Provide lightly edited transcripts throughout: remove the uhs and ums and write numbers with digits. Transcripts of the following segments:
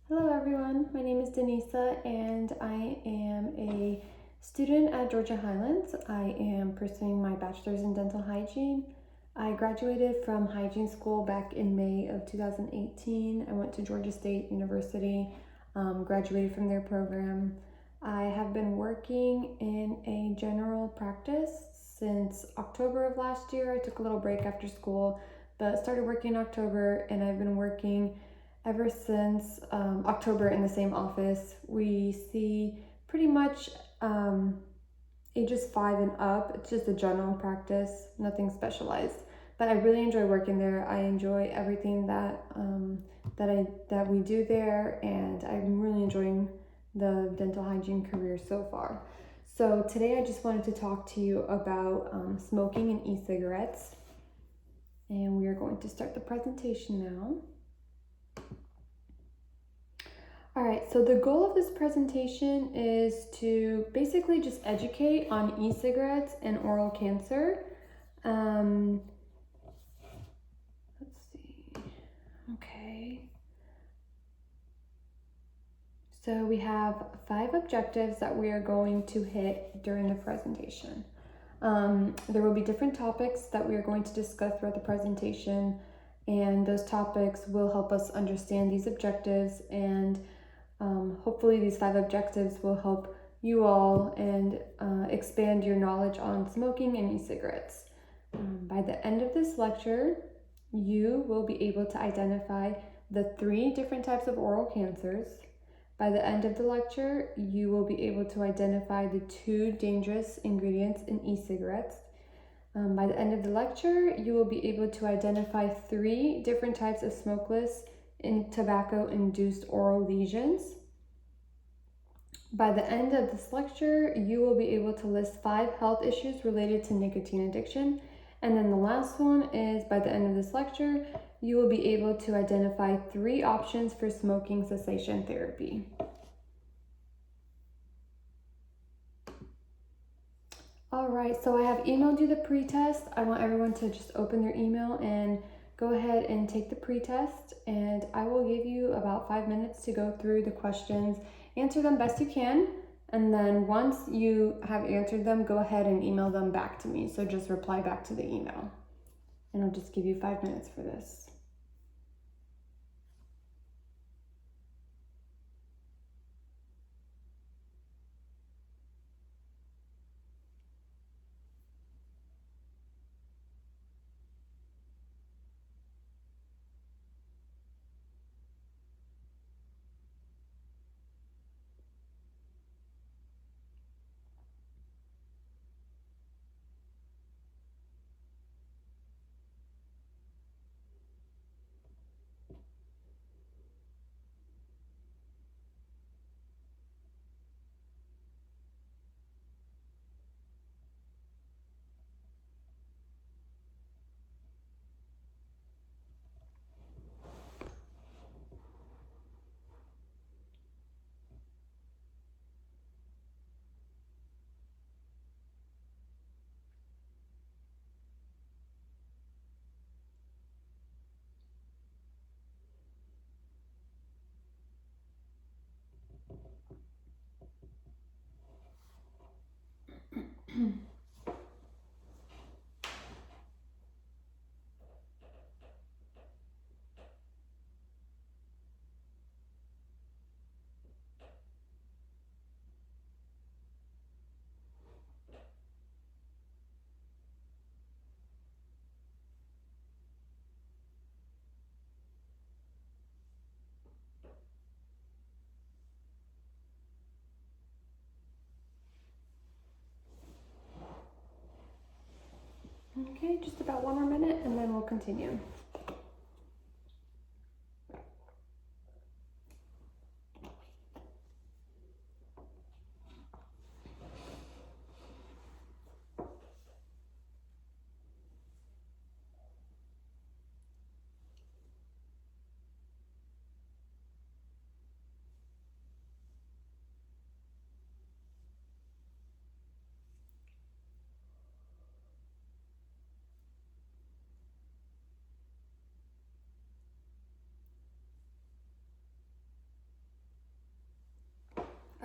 Hello everyone, my name is Denisa and I am a student at Georgia Highlands. I am pursuing my bachelor's in dental hygiene. I graduated from hygiene school back in May of 2018. I went to Georgia State University, graduated from their program. I have been working in a general practice since October of last year. I took a little break after school, but started working in October, and I've been working ever since October in the same office. We see pretty much ages 5 and up. It's just a general practice, nothing specialized. But I really enjoy working there. I enjoy everything that we do there, and I'm really enjoying the dental hygiene career so far. So today I just wanted to talk to you about smoking and e-cigarettes, and we are going to start the presentation now. All right, so the goal of this presentation is to basically just educate on e-cigarettes and oral cancer. Let's see. Okay. So we have 5 objectives that we are going to hit during the presentation. There will be different topics that we are going to discuss throughout the presentation, and those topics will help us understand these objectives, and hopefully these 5 objectives will help you all and expand your knowledge on smoking and e-cigarettes. By the end of this lecture, you will be able to identify the 3 different types of oral cancers. By the end of the lecture, you will be able to identify the 2 dangerous ingredients in e-cigarettes. By the end of the lecture, you will be able to identify 3 different types of smokeless and tobacco-induced oral lesions. By the end of this lecture, you will be able to list 5 health issues related to nicotine addiction. And then the last one is, by the end of this lecture, you will be able to identify 3 options for smoking cessation therapy. All right, so I have emailed you the pretest. I want everyone to just open their email and go ahead and take the pretest, and I will give you about 5 minutes to go through the questions, answer them best you can, and then once you have answered them, go ahead and email them back to me. So just reply back to the email, and I'll just give you 5 minutes for this. Okay, just about 1 more minute, and then we'll continue.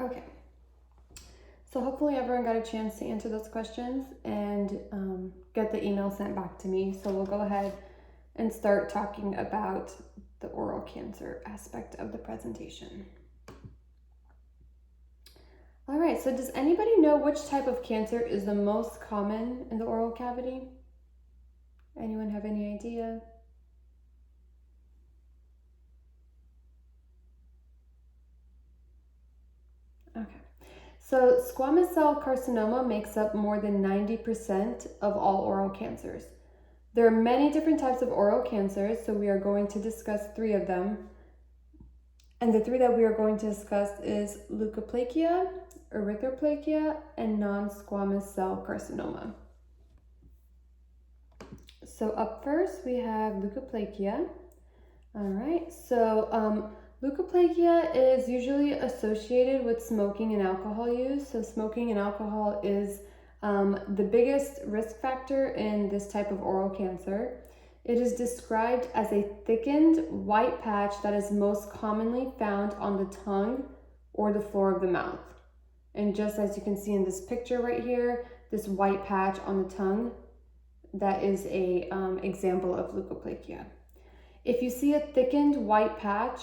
Okay. So hopefully everyone got a chance to answer those questions and get the email sent back to me. So we'll go ahead and start talking about the oral cancer aspect of the presentation. All right, so does anybody know which type of cancer is the most common in the oral cavity? Anyone have any idea? Okay. So squamous cell carcinoma makes up more than 90% of all oral cancers. There are many different types of oral cancers, so we are going to discuss 3 of them. And the 3 that we are going to discuss is leukoplakia, erythroplakia, and non-squamous cell carcinoma. So up first we have leukoplakia. All right, so leukoplakia is usually associated with smoking and alcohol use. So smoking and alcohol is the biggest risk factor in this type of oral cancer. It is described as a thickened white patch that is most commonly found on the tongue or the floor of the mouth. And just as you can see in this picture right here, this white patch on the tongue, that is a example of leukoplakia. If you see a thickened white patch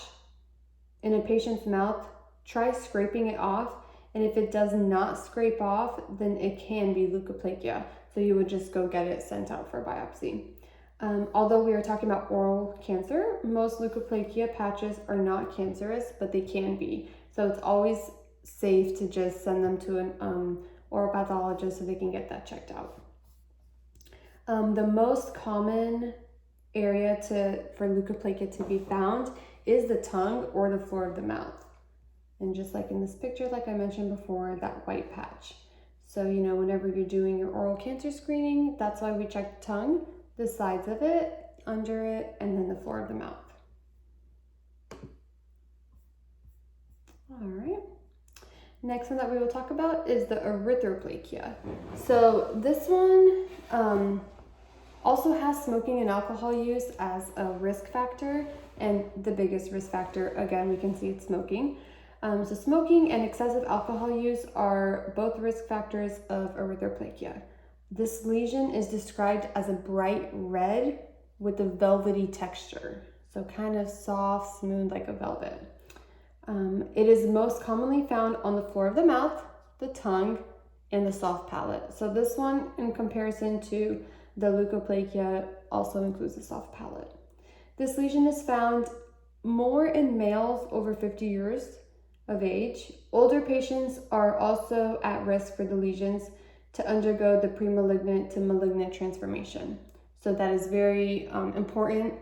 in a patient's mouth, try scraping it off. And if it does not scrape off, then it can be leukoplakia. So you would just go get it sent out for biopsy. Although we are talking about oral cancer, most leukoplakia patches are not cancerous, but they can be. So it's always safe to just send them to an oral pathologist so they can get that checked out. The most common area for leukoplakia to be found is the tongue or the floor of the mouth. And just like in this picture, like I mentioned before, that white patch. So, whenever you're doing your oral cancer screening, that's why we check the tongue, the sides of it, under it, and then the floor of the mouth. All right. Next one that we will talk about is the erythroplakia. So this one also has smoking and alcohol use as a risk factor, and the biggest risk factor, again, we can see it's smoking. So smoking and excessive alcohol use are both risk factors of erythroplakia. This lesion is described as a bright red with a velvety texture, so kind of soft, smooth like a velvet. It is most commonly found on the floor of the mouth, the tongue, and the soft palate. So this one, in comparison to the leukoplakia, also includes the soft palate. This lesion is found more in males over 50 years of age. Older patients are also at risk for the lesions to undergo the premalignant to malignant transformation. So that is very important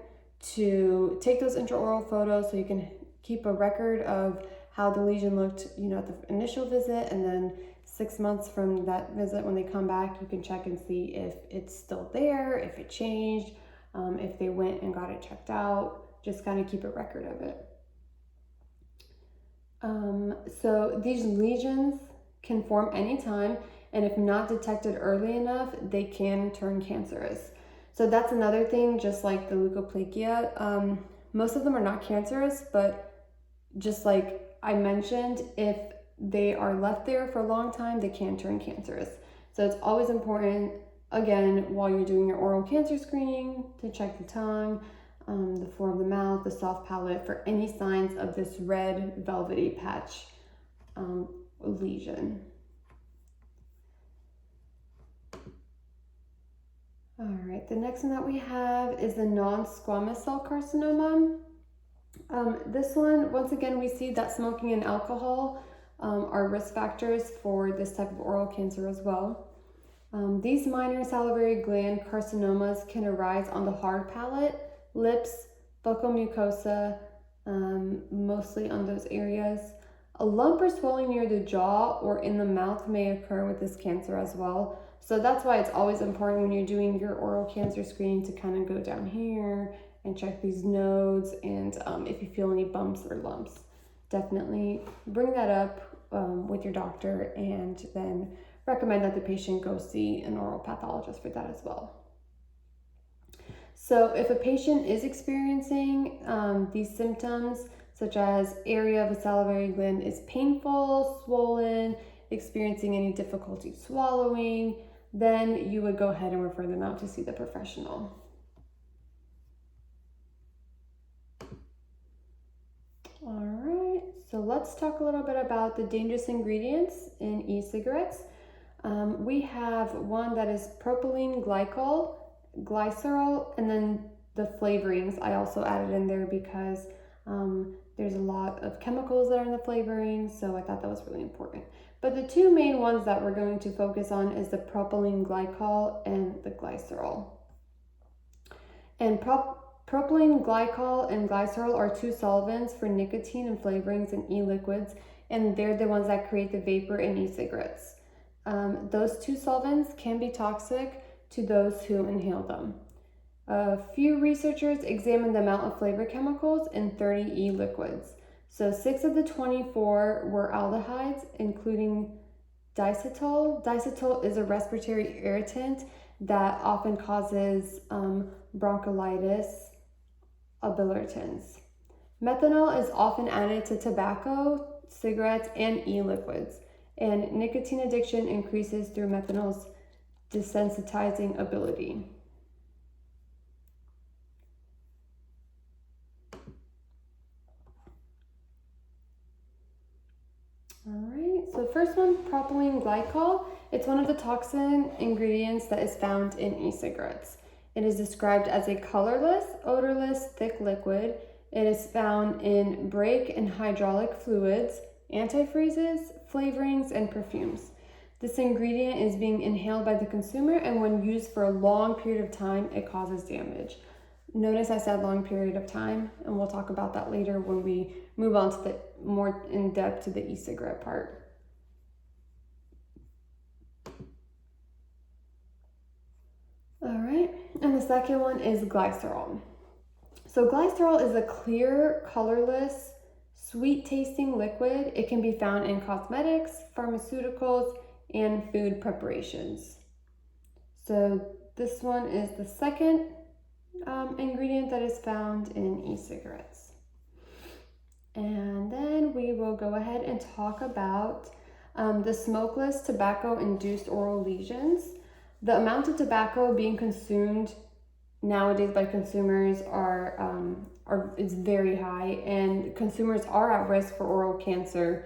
to take those intraoral photos so you can keep a record of how the lesion looked, at the initial visit, and then 6 months from that visit when they come back, you can check and see if it's still there, if it changed, if they went and got it checked out, just kind of keep a record of it. So these lesions can form anytime, and if not detected early enough, they can turn cancerous. So that's another thing, just like the leukoplakia. Most of them are not cancerous, but just like I mentioned, if they are left there for a long time, they can turn cancerous. So it's always important, again, while you're doing your oral cancer screening, to check the tongue, the floor of the mouth, the soft palate for any signs of this red velvety patch lesion. All right, the next one that we have is the non-squamous cell carcinoma. This one, once again, we see that smoking and alcohol are risk factors for this type of oral cancer as well. These minor salivary gland carcinomas can arise on the hard palate, lips, buccal mucosa, mostly on those areas. A lump or swelling near the jaw or in the mouth may occur with this cancer as well. So that's why it's always important when you're doing your oral cancer screening to kind of go down here and check these nodes, and if you feel any bumps or lumps, definitely bring that up with your doctor, and then recommend that the patient go see an oral pathologist for that as well. So if a patient is experiencing these symptoms, such as area of a salivary gland is painful, swollen, experiencing any difficulty swallowing, then you would go ahead and refer them out to see the professional. All right, so let's talk a little bit about the dangerous ingredients in e-cigarettes. We have one that is propylene glycol, glycerol, and then the flavorings I also added in there because there's a lot of chemicals that are in the flavoring, so I thought that was really important. But the two main ones that we're going to focus on is the propylene glycol and the glycerol. And propylene glycol and glycerol are two solvents for nicotine and flavorings in e-liquids, and they're the ones that create the vapor in e-cigarettes. Those two solvents can be toxic to those who inhale them. A few researchers examined the amount of flavor chemicals in 30 e-liquids. So 6 of the 24 were aldehydes, including diacetyl. Diacetyl is a respiratory irritant that often causes bronchiolitis obliterans. Methanol is often added to tobacco, cigarettes, and e-liquids, and nicotine addiction increases through methanol's desensitizing ability. All right, so first one, propylene glycol. It's one of the toxin ingredients that is found in e-cigarettes. It is described as a colorless, odorless, thick liquid. It is found in brake and hydraulic fluids, antifreezes, flavorings, and perfumes. This ingredient is being inhaled by the consumer, and when used for a long period of time, it causes damage. Notice I said long period of time, and we'll talk about that later when we move on to the more in-depth to the e-cigarette part. All right, and the second one is glycerol. So glycerol is a clear, colorless, sweet-tasting liquid. It can be found in cosmetics, pharmaceuticals, and food preparations. So this one is the second ingredient that is found in e-cigarettes. And then we will go ahead and talk about the smokeless tobacco-induced oral lesions. The amount of tobacco being consumed nowadays by consumers is very high, and consumers are at risk for oral cancer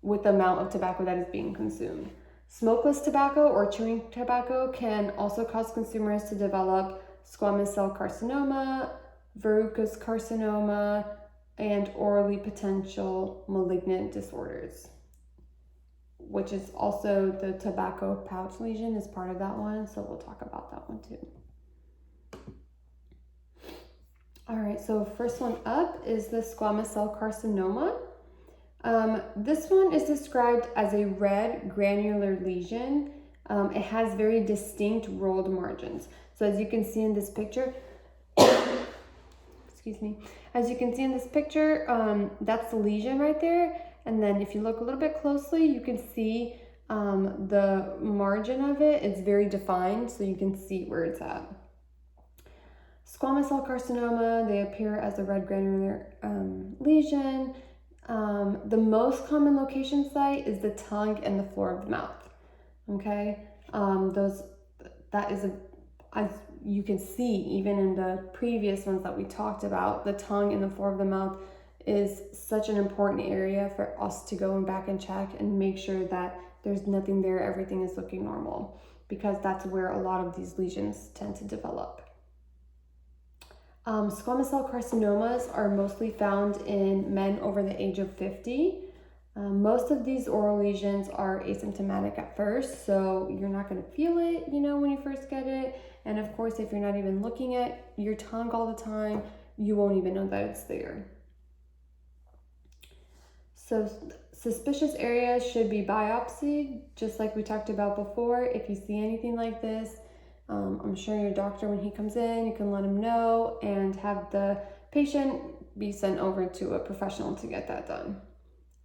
with the amount of tobacco that is being consumed. Smokeless tobacco or chewing tobacco can also cause consumers to develop squamous cell carcinoma, verrucous carcinoma, and orally potential malignant disorders, which is also the tobacco pouch lesion is part of that one, so we'll talk about that one too. All right, so first one up is the squamous cell carcinoma. This one is described as a red granular lesion. It has very distinct rolled margins. So as you can see in this picture, excuse me, as you can see in this picture, that's the lesion right there. And then if you look a little bit closely, you can see the margin of it. It's very defined, so you can see where it's at. Squamous cell carcinoma, they appear as a red granular lesion. The most common location site is the tongue and the floor of the mouth. Okay, that is as you can see, even in the previous ones that we talked about, the tongue and the floor of the mouth is such an important area for us to go back and check and make sure that there's nothing there, everything is looking normal, because that's where a lot of these lesions tend to develop. Squamous cell carcinomas are mostly found in men over the age of 50. Most of these oral lesions are asymptomatic at first, so you're not going to feel it, when you first get it. And of course, if you're not even looking at your tongue all the time, you won't even know that it's there. So suspicious areas should be biopsied, just like we talked about before. If you see anything like this, I'm sure your doctor, when he comes in, you can let him know and have the patient be sent over to a professional to get that done.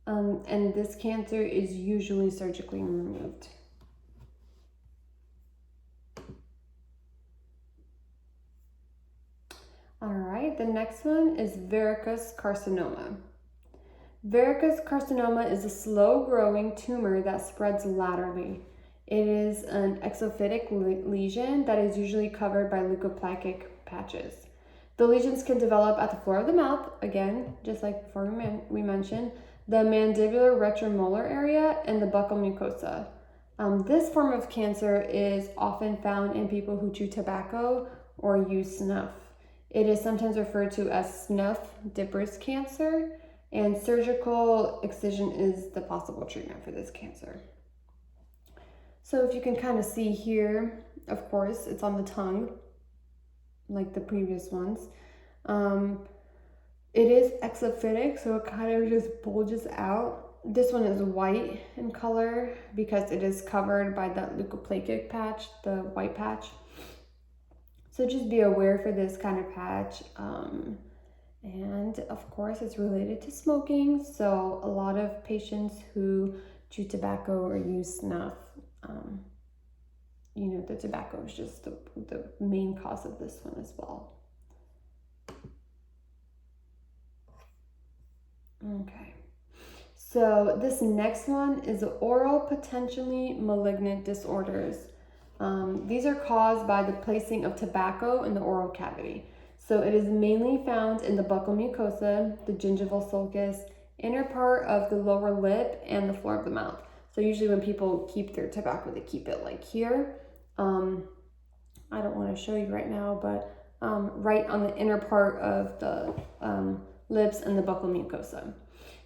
And this cancer is usually surgically removed. All right, right, the next one is verrucous carcinoma. Verrucous carcinoma is a slow-growing tumor that spreads laterally. It is an exophytic lesion that is usually covered by leukoplakic patches. The lesions can develop at the floor of the mouth, again, just like before we mentioned, the mandibular retromolar area, and the buccal mucosa. This form of cancer is often found in people who chew tobacco or use snuff. It is sometimes referred to as snuff dippers cancer, and surgical excision is the possible treatment for this cancer. So if you can kind of see here, of course, it's on the tongue, like the previous ones. It is exophytic, so it kind of just bulges out. This one is white in color because it is covered by that leukoplakic patch, the white patch. So just be aware for this kind of patch. And of course, it's related to smoking. So a lot of patients who chew tobacco or use snuff, the tobacco is just the main cause of this one as well. Okay, so this next one is oral potentially malignant disorders. These are caused by the placing of tobacco in the oral cavity. So it is mainly found in the buccal mucosa, the gingival sulcus, inner part of the lower lip, and the floor of the mouth. So usually when people keep their tobacco, they keep it like here. I don't want to show you right now, but right on the inner part of the lips and the buccal mucosa.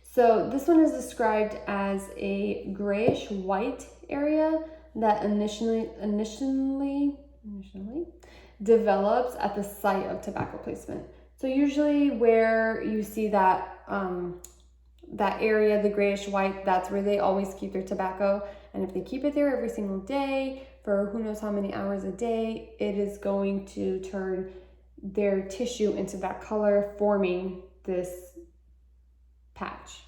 So this one is described as a grayish white area that initially develops at the site of tobacco placement. So usually where you see that that area, the grayish white, that's where they always keep their tobacco. And if they keep it there every single day for who knows how many hours a day, it is going to turn their tissue into that color, forming this patch.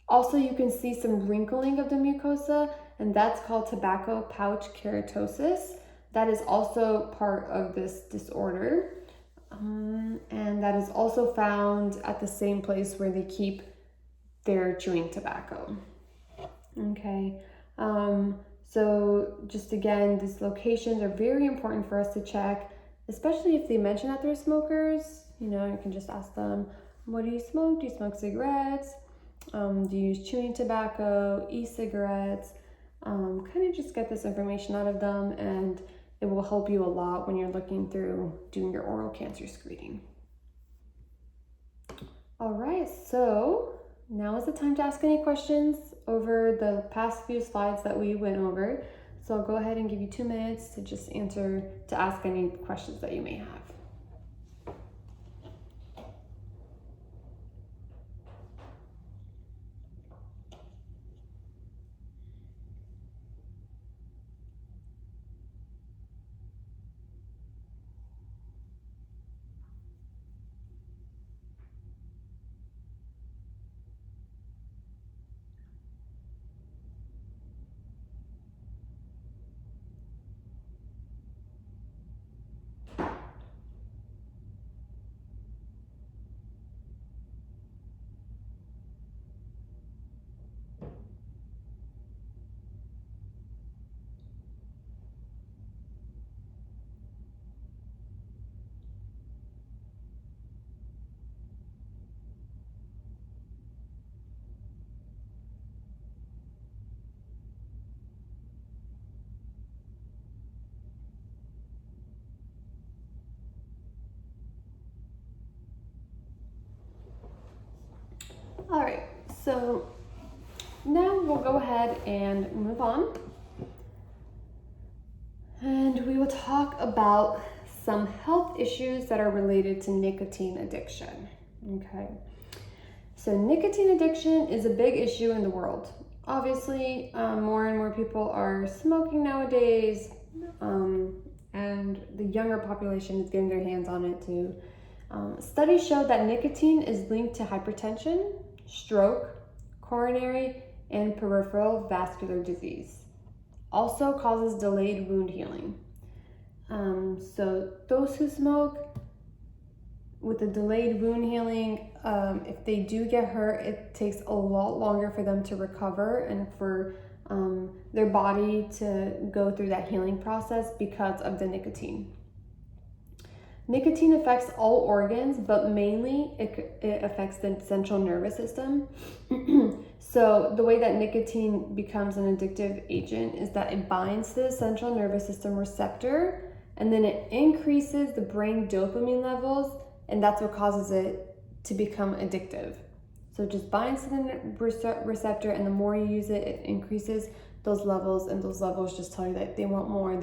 Also, you can see some wrinkling of the mucosa, and that's called tobacco pouch keratosis. That is also part of this disorder. And that is also found at the same place where they keep their chewing tobacco. Okay, so just again, these locations are very important for us to check, especially if they mention that they're smokers. You can just ask them, what do you smoke? Do you smoke cigarettes? Do you use chewing tobacco, e-cigarettes? Kind of just get this information out of them, and it will help you a lot when you're looking through doing your oral cancer screening. All right, so now is the time to ask any questions over the past few slides that we went over. So I'll go ahead and give you 2 minutes to just ask any questions that you may have. All right, so now we'll go ahead and move on. And we will talk about some health issues that are related to nicotine addiction. Okay, so nicotine addiction is a big issue in the world. Obviously, more and more people are smoking nowadays, and the younger population is getting their hands on it too. Studies show that nicotine is linked to hypertension, stroke, coronary, and peripheral vascular disease. Also causes delayed wound healing. So those who smoke, with the delayed wound healing, if they do get hurt, it takes a lot longer for them to recover and for their body to go through that healing process because of the nicotine. Nicotine affects all organs, but mainly it affects the central nervous system. So the way that nicotine becomes an addictive agent is that it binds to the central nervous system receptor, and then it increases the brain dopamine levels, and that's what causes it to become addictive. So it just binds to the receptor, and the more you use it, it increases those levels, and those levels just tell you that they want more,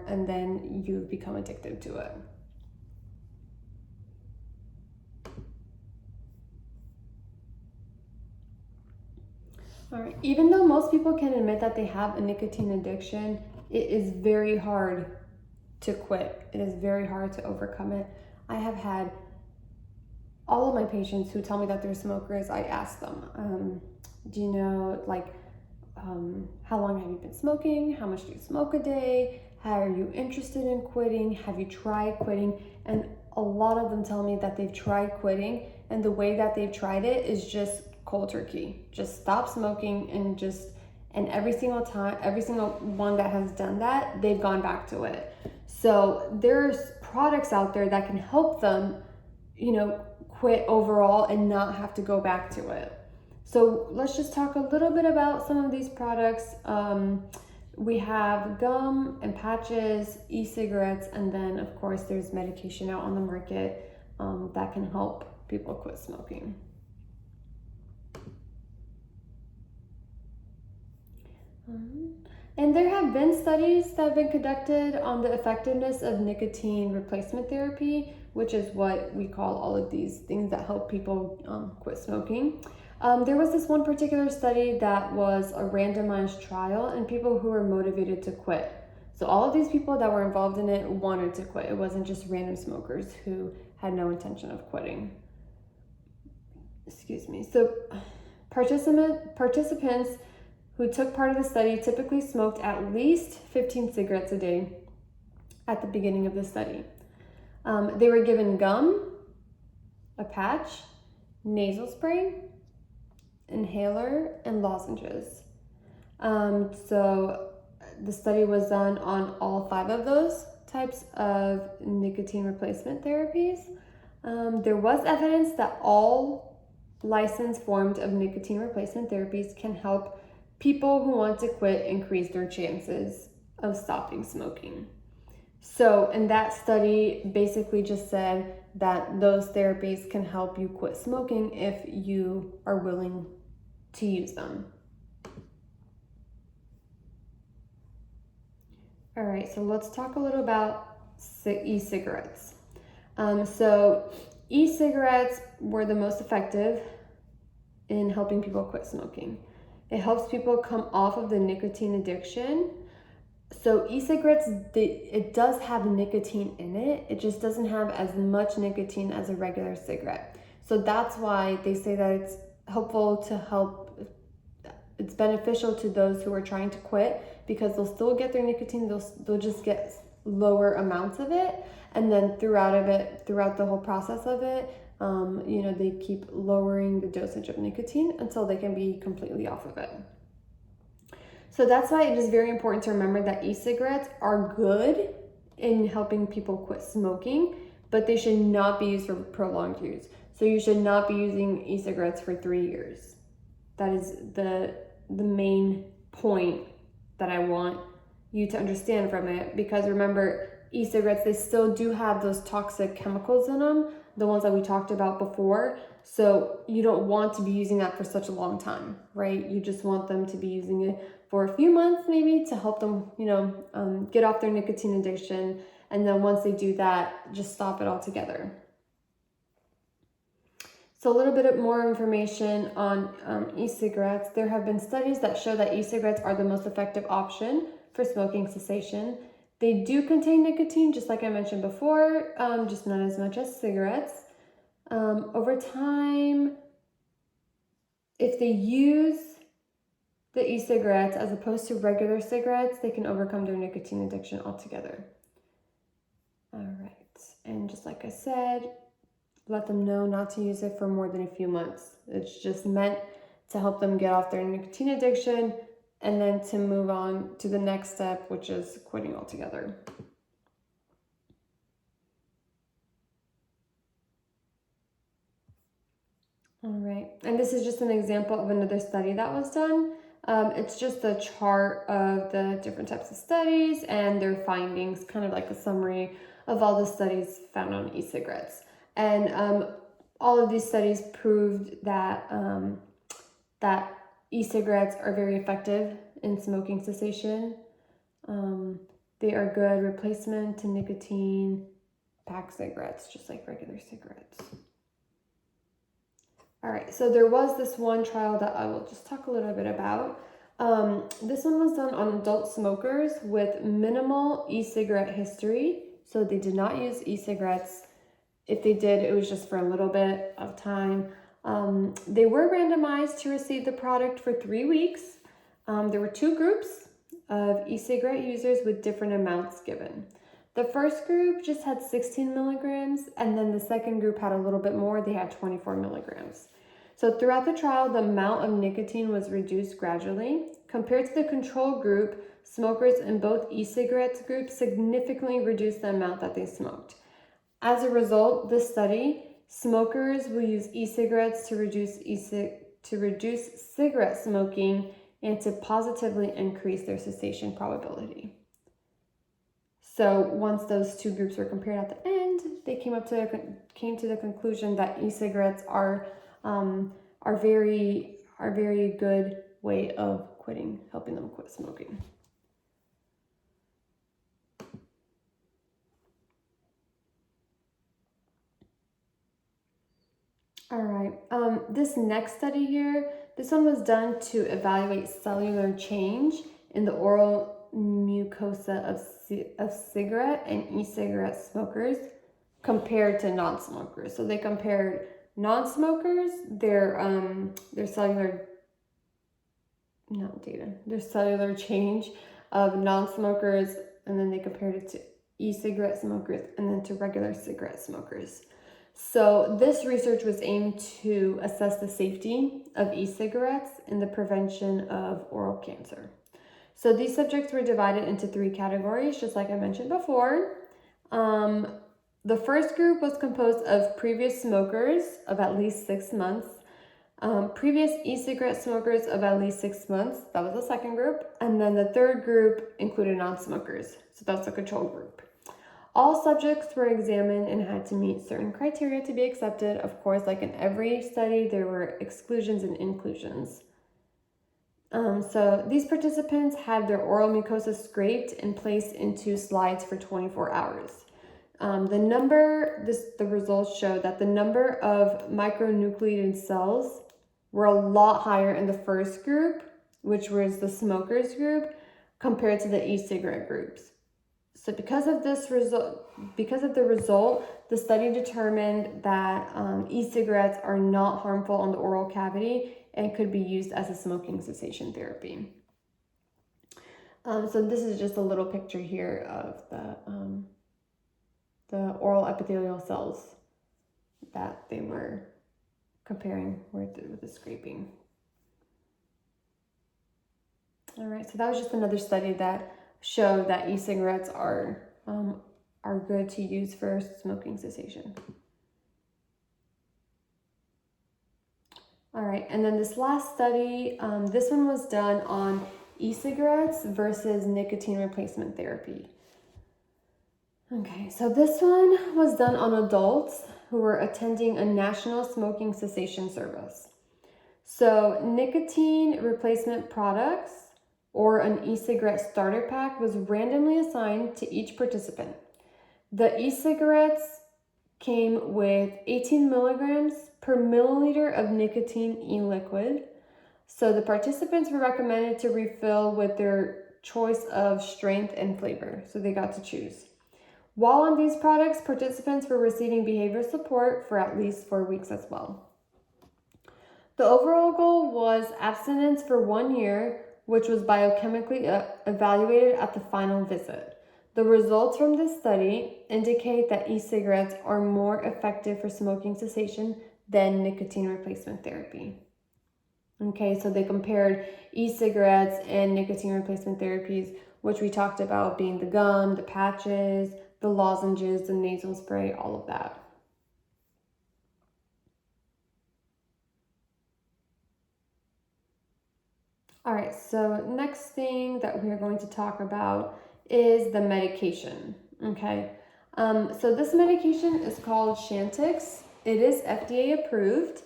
and then you become addicted to it. All right. Even though most people can admit that they have a nicotine addiction, it is very hard to quit. It is very hard to overcome it. I have had all of my patients who tell me that they're smokers. I ask them, do you know, how long have you been smoking? How much do you smoke a day? How are you interested in quitting? Have you tried quitting? And a lot of them tell me that they've tried quitting, and the way that they've tried it is just cold turkey. Just stop smoking, and every single one that has done that, they've gone back to it. So there's products out there that can help them, quit overall and not have to go back to it. So let's just talk a little bit about some of these products. We have gum and patches, e-cigarettes, and then of course there's medication out on the market that can help people quit smoking. And there have been studies that have been conducted on the effectiveness of nicotine replacement therapy, which is what we call all of these things that help people quit smoking. There was this one particular study that was a randomized trial and people who were motivated to quit. So all of these people that were involved in it wanted to quit. It wasn't just random smokers who had no intention of quitting. Excuse me. So participants who took part of the study typically smoked at least 15 cigarettes a day at the beginning of the study. They were given gum, a patch, nasal spray, inhaler, and lozenges. So the study was done on all 5 of those types of nicotine replacement therapies. There was evidence that all licensed forms of nicotine replacement therapies can help people who want to quit increase their chances of stopping smoking. So, and that study basically just said that those therapies can help you quit smoking if you are willing to use them. All right, so let's talk a little about e-cigarettes. So e-cigarettes were the most effective in helping people quit smoking. It helps people come off of the nicotine addiction. So e-cigarettes, it does have nicotine in it. It just doesn't have as much nicotine as a regular cigarette. So that's why they say that it's it's beneficial to those who are trying to quit, because they'll still get their nicotine, they'll just get lower amounts of it. And then throughout the whole process of it, they keep lowering the dosage of nicotine until they can be completely off of it. So that's why it is very important to remember that e-cigarettes are good in helping people quit smoking, but they should not be used for prolonged use. So you should not be using e-cigarettes for 3 years. That is the main point that I want you to understand from it, because remember, e-cigarettes, they still do have those toxic chemicals in them, the ones that we talked about before. So you don't want to be using that for such a long time, right? You just want them to be using it for a few months maybe to help them, get off their nicotine addiction. And then once they do that, just stop it altogether. So a little bit more information on e-cigarettes. There have been studies that show that e-cigarettes are the most effective option for smoking cessation. They do contain nicotine, just like I mentioned before, just not as much as cigarettes. Over time, if they use the e-cigarettes as opposed to regular cigarettes, they can overcome their nicotine addiction altogether. All right, and just like I said, let them know not to use it for more than a few months. It's just meant to help them get off their nicotine addiction and then to move on to the next step, which is quitting altogether. All right, and this is just an example of another study that was done. It's just a chart of the different types of studies and their findings, kind of like a summary of all the studies found on e-cigarettes. And all of these studies proved that that e-cigarettes are very effective in smoking cessation. They are good replacement to nicotine packed cigarettes, just like regular cigarettes. All right, so there was this one trial that I will just talk a little bit about. This one was done on adult smokers with minimal e-cigarette history. So they did not use e-cigarettes. If they did, it was just for a little bit of time. They were randomized to receive the product for 3 weeks. There were 2 groups of e-cigarette users with different amounts given. The first group just had 16 milligrams, and then the second group had a little bit more. They had 24 milligrams. So throughout the trial, the amount of nicotine was reduced gradually. Compared to the control group, smokers in both e-cigarettes groups significantly reduced the amount that they smoked. As a result, this study, smokers will use e-cigarettes to reduce cigarette smoking and to positively increase their cessation probability. So once those 2 groups were compared at the end, they came to the conclusion that e-cigarettes are very good way of quitting, helping them quit smoking. All right, this next study here, this one was done to evaluate cellular change in the oral mucosa of cigarette and e-cigarette smokers compared to non-smokers. So they compared non-smokers, their cellular change of non-smokers, and then they compared it to e-cigarette smokers and then to regular cigarette smokers. So this research was aimed to assess the safety of e-cigarettes in the prevention of oral cancer. So these subjects were divided into 3 categories, just like I mentioned before. The first group was composed of previous smokers of at least 6 months, previous e-cigarette smokers of at least 6 months, that was the second group, and then the third group included non-smokers, so that's the control group. All subjects were examined and had to meet certain criteria to be accepted. Of course, like in every study, there were exclusions and inclusions. So these participants had their oral mucosa scraped and placed into slides for 24 hours. The results showed that the number of micronucleated cells were a lot higher in the first group, which was the smokers group, compared to the e-cigarette groups. So because of the result, the study determined that e-cigarettes are not harmful on the oral cavity and could be used as a smoking cessation therapy. So this is just a little picture here of the oral epithelial cells that they were comparing with the scraping. All right, so that was just another study that showed that e-cigarettes are good to use for smoking cessation. All right, and then this last study, this one was done on e-cigarettes versus nicotine replacement therapy. Okay, so this one was done on adults who were attending a national smoking cessation service. So nicotine replacement products or an e-cigarette starter pack was randomly assigned to each participant. The e-cigarettes came with 18 milligrams per milliliter of nicotine e-liquid. So the participants were recommended to refill with their choice of strength and flavor. So they got to choose. While on these products, participants were receiving behavioral support for at least 4 weeks as well. The overall goal was abstinence for 1 year, which was biochemically evaluated at the final visit. The results from this study indicate that e-cigarettes are more effective for smoking cessation than nicotine replacement therapy. Okay, so they compared e-cigarettes and nicotine replacement therapies, which we talked about being the gum, the patches, the lozenges, the nasal spray, all of that. All right, so next thing that we're going to talk about is the medication, okay? So this medication is called Chantix. It is FDA approved.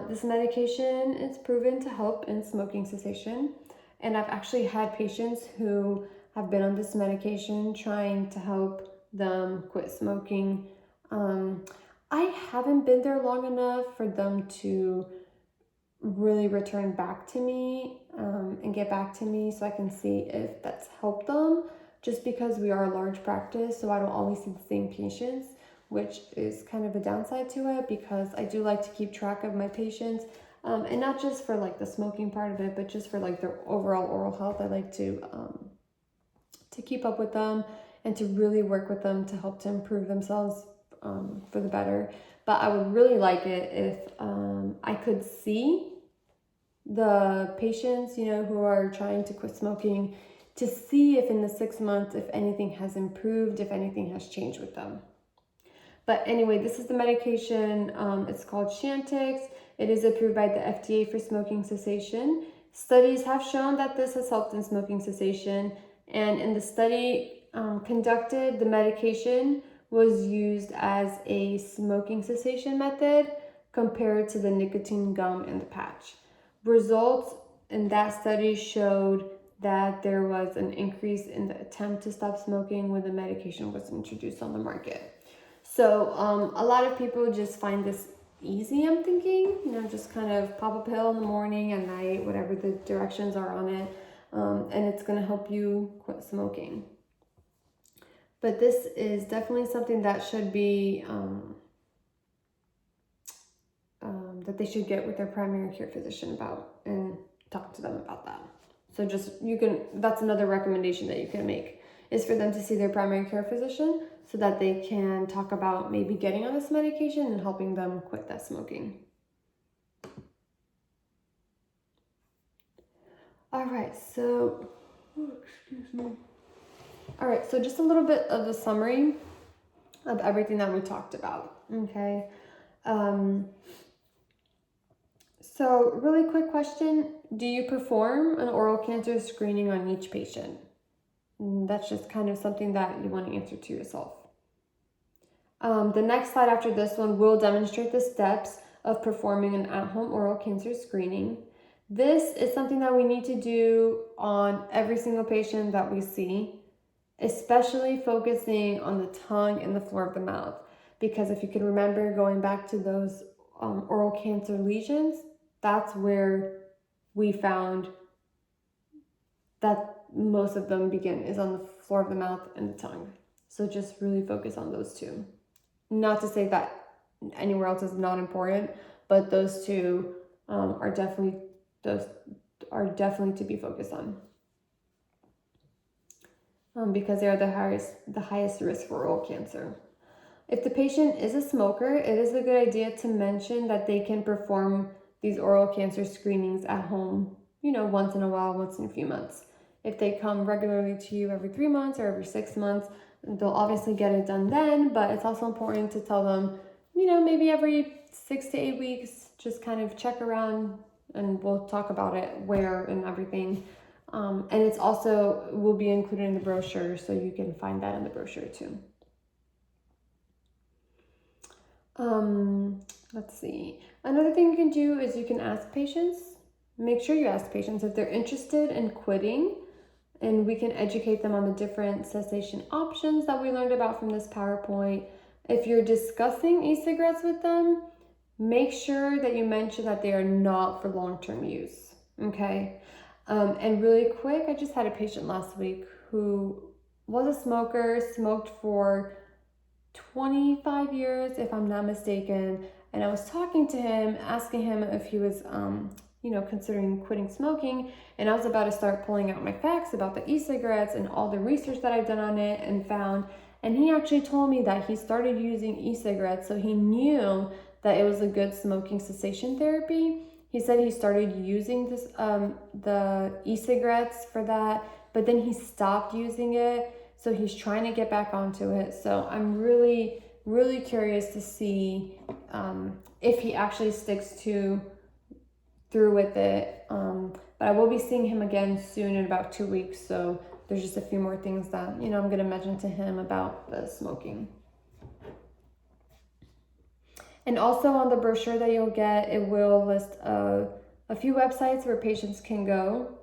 This medication is proven to help in smoking cessation, and I've actually had patients who have been on this medication trying to help them quit smoking. I haven't been there long enough for them to really return back to me and get back to me so I can see if that's helped them, just because we are a large practice, so I don't always see the same patients, which is kind of a downside to it, because I do like to keep track of my patients, and not just for like the smoking part of it, but just for like their overall oral health. I like to keep up with them and to really work with them to help to improve themselves for the better. But I would really like it if I could see the patients, you know, who are trying to quit smoking, to see if in the 6 months, if anything has improved, if anything has changed with them. But anyway, this is the medication. It's called Chantix. It is approved by the FDA for smoking cessation. Studies have shown that this has helped in smoking cessation. And in the study conducted, the medication was used as a smoking cessation method compared to the nicotine gum and the patch. Results in that study showed that there was an increase in the attempt to stop smoking when the medication was introduced on the market. So a lot of people just find this easy, I'm thinking, you know, just kind of pop a pill in the morning and night, whatever the directions are on it, and it's going to help you quit smoking. But this is definitely something that should be, that they should get with their primary care physician about and talk to them about that. So just, that's another recommendation that you can make, is for them to see their primary care physician so that they can talk about maybe getting on this medication and helping them quit that smoking. All right, so, excuse me. All right, so just a little bit of a summary of everything that we talked about, okay? So really quick question, do you perform an oral cancer screening on each patient? That's just kind of something that you want to answer to yourself. The next slide after this one will demonstrate the steps of performing an at-home oral cancer screening. This is something that we need to do on every single patient that we see, especially focusing on the tongue and the floor of the mouth. Because if you can remember, going back to those oral cancer lesions, that's where we found that most of them begin, is on the floor of the mouth and the tongue. So just really focus on those two. Not to say that anywhere else is not important, but those two are definitely to be focused on, because they are the highest risk for oral cancer. If the patient is a smoker, it is a good idea to mention that they can perform these oral cancer screenings at home, you know, once in a while, once in a few months. If they come regularly to you every 3 months or every 6 months, they'll obviously get it done then, but it's also important to tell them, you know, maybe every 6 to 8 weeks, just kind of check around, and we'll talk about it, where and everything. And it's also will be included in the brochure, so you can find that in the brochure too. Let's see. Another thing you can do is you can ask patients, make sure you ask patients if they're interested in quitting, and we can educate them on the different cessation options that we learned about from this PowerPoint. If you're discussing e-cigarettes with them, make sure that you mention that they are not for long-term use, okay? And really quick, I just had a patient last week who was a smoker, smoked for 25 years, if I'm not mistaken. And I was talking to him, asking him if he was, considering quitting smoking, and I was about to start pulling out my facts about the e-cigarettes and all the research that I've done on it and found. And he actually told me that he started using e-cigarettes, so he knew that it was a good smoking cessation therapy. He said he started using the e-cigarettes for that, but then he stopped using it. So he's trying to get back onto it. So I'm really, really curious to see if he actually sticks through with it. But I will be seeing him again soon in about 2 weeks. So there's just a few more things that, I'm going to mention to him about the smoking. And also on the brochure that you'll get, it will list a few websites where patients can go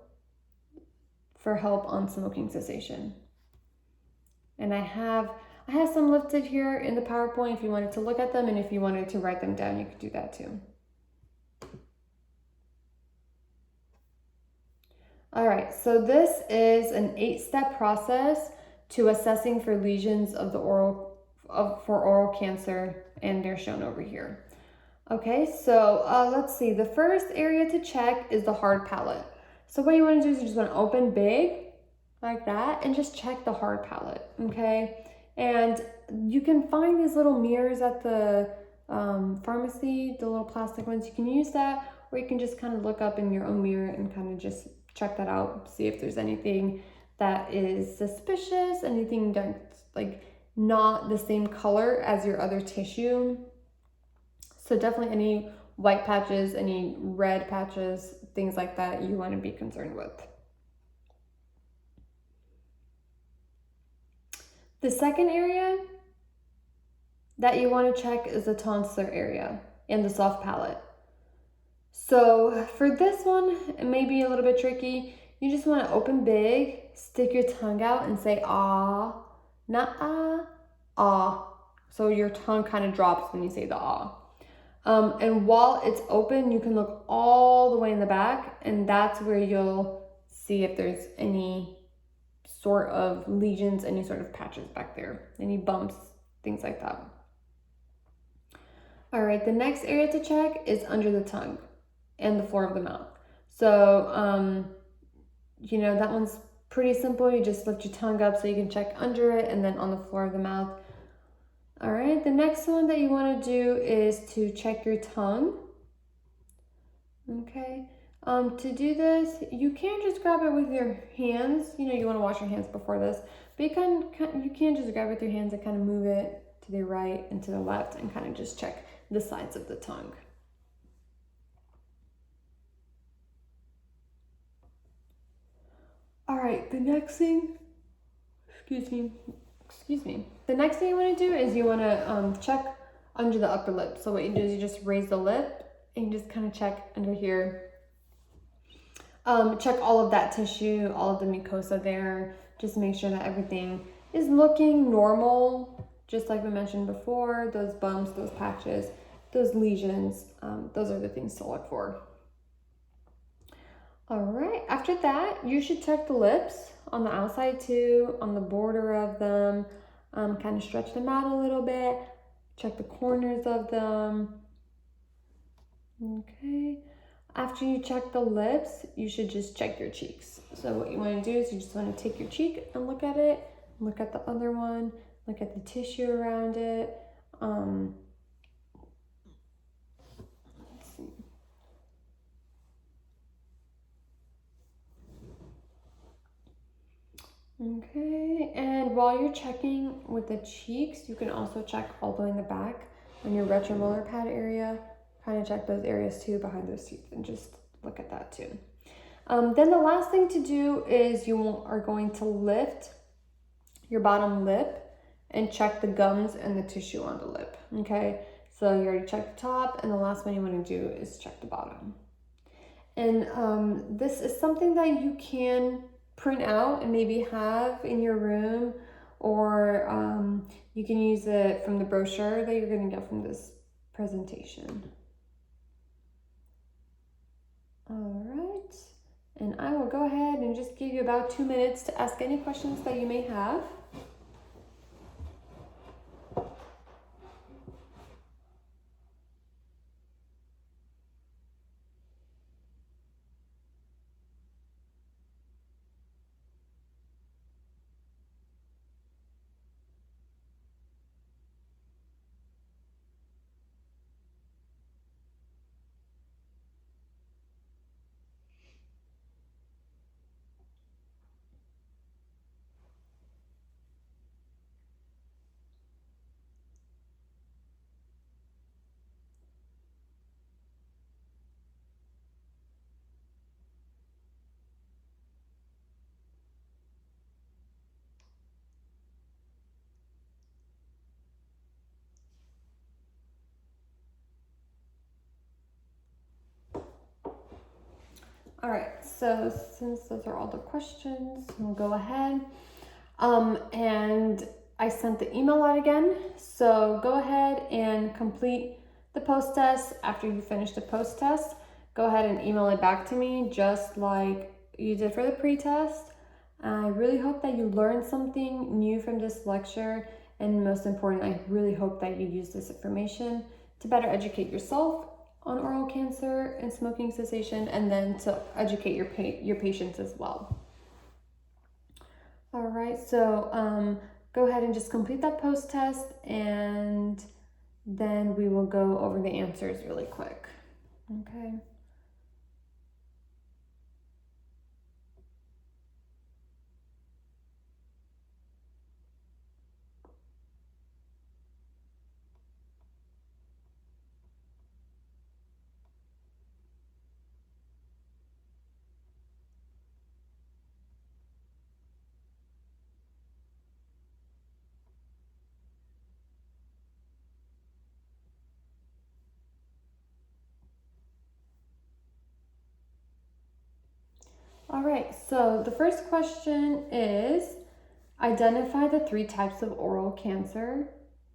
for help on smoking cessation. And I have some listed here in the PowerPoint if you wanted to look at them, and if you wanted to write them down, you could do that too. All right, so this is an 8-step process to assessing for lesions of the for oral cancer, and they're shown over here. Okay, so let's see. The first area to check is the hard palate. So what you want to do is you just want to open big like that and just check the hard palate, okay? And you can find these little mirrors at the pharmacy, the little plastic ones. You can use that, or you can just kind of look up in your own mirror and kind of just check that out, see if there's anything that is suspicious, anything that's like not the same color as your other tissue. So definitely any white patches, any red patches, things like that you want to be concerned with. The second area that you want to check is the tonsillar area and the soft palate. So for this one, it may be a little bit tricky. You just want to open big, stick your tongue out and say ah, not ah, ah. So your tongue kind of drops when you say the ah. And while it's open, you can look all the way in the back, and that's where you'll see if there's any sort of lesions, any sort of patches back there, any bumps, things like that. All right, the next area to check is under the tongue and the floor of the mouth. So, that one's pretty simple. You just lift your tongue up so you can check under it, and then on the floor of the mouth. All right, the next one that you want to do is to check your tongue. Okay, to do this, you can't just grab it with your hands. You want to wash your hands before this, but you can just grab it with your hands and kind of move it to the right and to the left and kind of just check the sides of the tongue. All right, the next thing, excuse me. The next thing you want to do is you want to check under the upper lip. So what you do is you just raise the lip and you just kind of check under here. Check all of that tissue, all of the mucosa there. Just make sure that everything is looking normal, just like we mentioned before. Those bumps, those patches, those lesions, those are the things to look for. All right, after that, you should check the lips on the outside too, on the border of them, kind of stretch them out a little bit, check the corners of them. Okay, after you check the lips, you should just check your cheeks. So what you want to do is you just want to take your cheek and look at it, look at the other one, look at the tissue around it. Let's see. Okay, and while you're checking with the cheeks, you can also check all the way in the back on your retromolar pad area. Kind of check those areas too, behind those teeth, and just look at that too. Then the last thing to do is you are going to lift your bottom lip and check the gums and the tissue on the lip, okay? So you already checked the top, and the last one you want to do is check the bottom. And this is something that you can print out and maybe have in your room, or you can use it from the brochure that you're going to get from this presentation. All right, and I will go ahead and just give you about 2 minutes to ask any questions that you may have. All right, so since those are all the questions, we'll go ahead. And I sent the email out again, so go ahead and complete the post test. After you finish the post test, go ahead and email it back to me just like you did for the pre-test. I really hope that you learned something new from this lecture, and most important, I really hope that you use this information to better educate yourself on oral cancer and smoking cessation, and then to educate your patients as well. All right, so go ahead and just complete that post test, and then we will go over the answers really quick. Okay. All right, so the first question is, identify the 3 types of oral cancer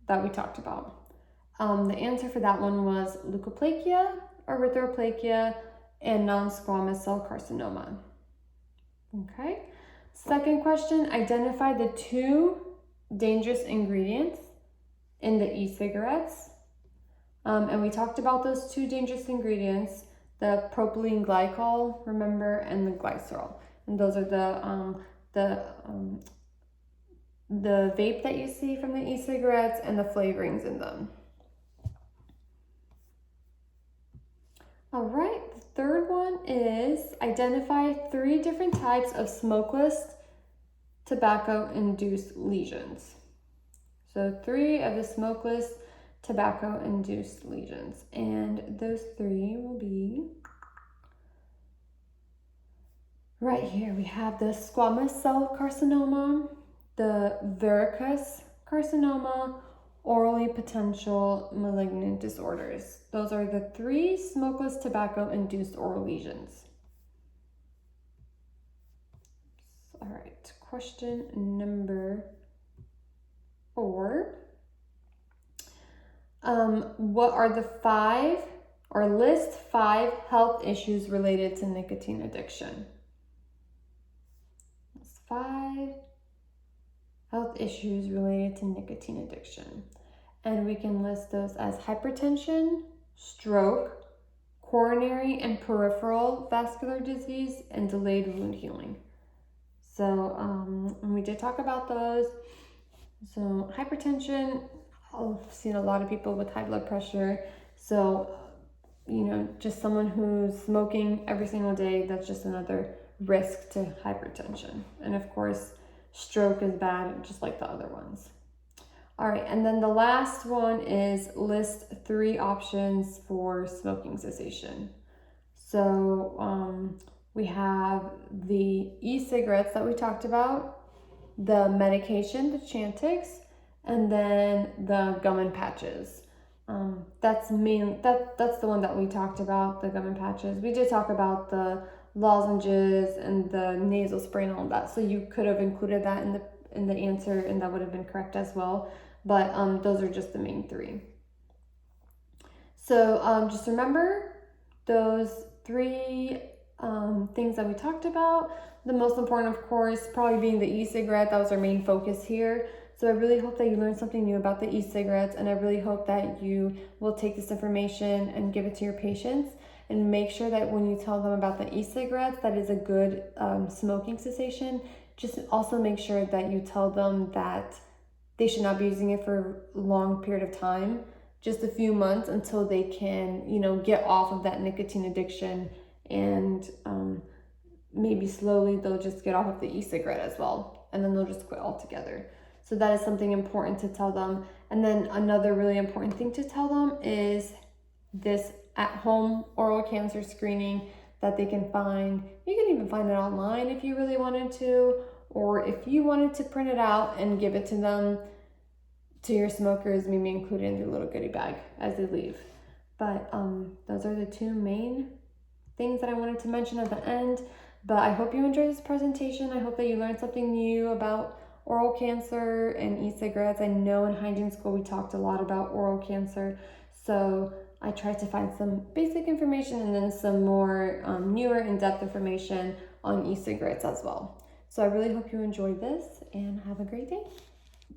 that we talked about. The answer for that one was leukoplakia, erythroplakia, and non-squamous cell carcinoma. Okay. Second question, identify the 2 dangerous ingredients in the e-cigarettes. And we talked about those 2 dangerous ingredients, the propylene glycol, remember, and the glycerol. And those are the vape that you see from the e-cigarettes and the flavorings in them. All right, the third one is identify 3 different types of smokeless tobacco-induced lesions. So 3 of the smokeless tobacco-induced lesions, and those 3 will be right here. We have the squamous cell carcinoma, the verrucous carcinoma, orally potential malignant disorders. Those are the 3 smokeless tobacco-induced oral lesions. All right, question number 4. What are the 5, or list 5 health issues related to nicotine addiction? That's 5 health issues related to nicotine addiction. And we can list those as hypertension, stroke, coronary and peripheral vascular disease, and delayed wound healing. So we did talk about those. So hypertension, I've seen a lot of people with high blood pressure. So, just someone who's smoking every single day, that's just another risk to hypertension. And of course, stroke is bad, just like the other ones. All right, and then the last one is list 3 options for smoking cessation. So we have the e-cigarettes that we talked about, the medication, the Chantix, and then the gum and patches. That's the one that we talked about, the gum and patches. We did talk about the lozenges and the nasal spray and all of that, so you could have included that in the answer, and that would have been correct as well. But those are just the main 3. So just remember those 3 things that we talked about. The most important, of course, probably being the e-cigarette. That was our main focus here. So I really hope that you learned something new about the e-cigarettes, and I really hope that you will take this information and give it to your patients, and make sure that when you tell them about the e-cigarettes, that is a good smoking cessation. Just also make sure that you tell them that they should not be using it for a long period of time, just a few months, until they can, get off of that nicotine addiction, and maybe slowly they'll just get off of the e-cigarette as well, and then they'll just quit altogether. So that is something important to tell them. And then another really important thing to tell them is this at-home oral cancer screening that they can find. You can even find it online if you really wanted to, or if you wanted to print it out and give it to them, to your smokers, maybe include it in their little goodie bag as they leave. But those are the 2 main things that I wanted to mention at the end. But I hope you enjoyed this presentation. I hope that you learned something new about oral cancer and e-cigarettes. I know in hygiene school we talked a lot about oral cancer, so I tried to find some basic information and then some more newer in-depth information on e-cigarettes as well. So I really hope you enjoyed this and have a great day.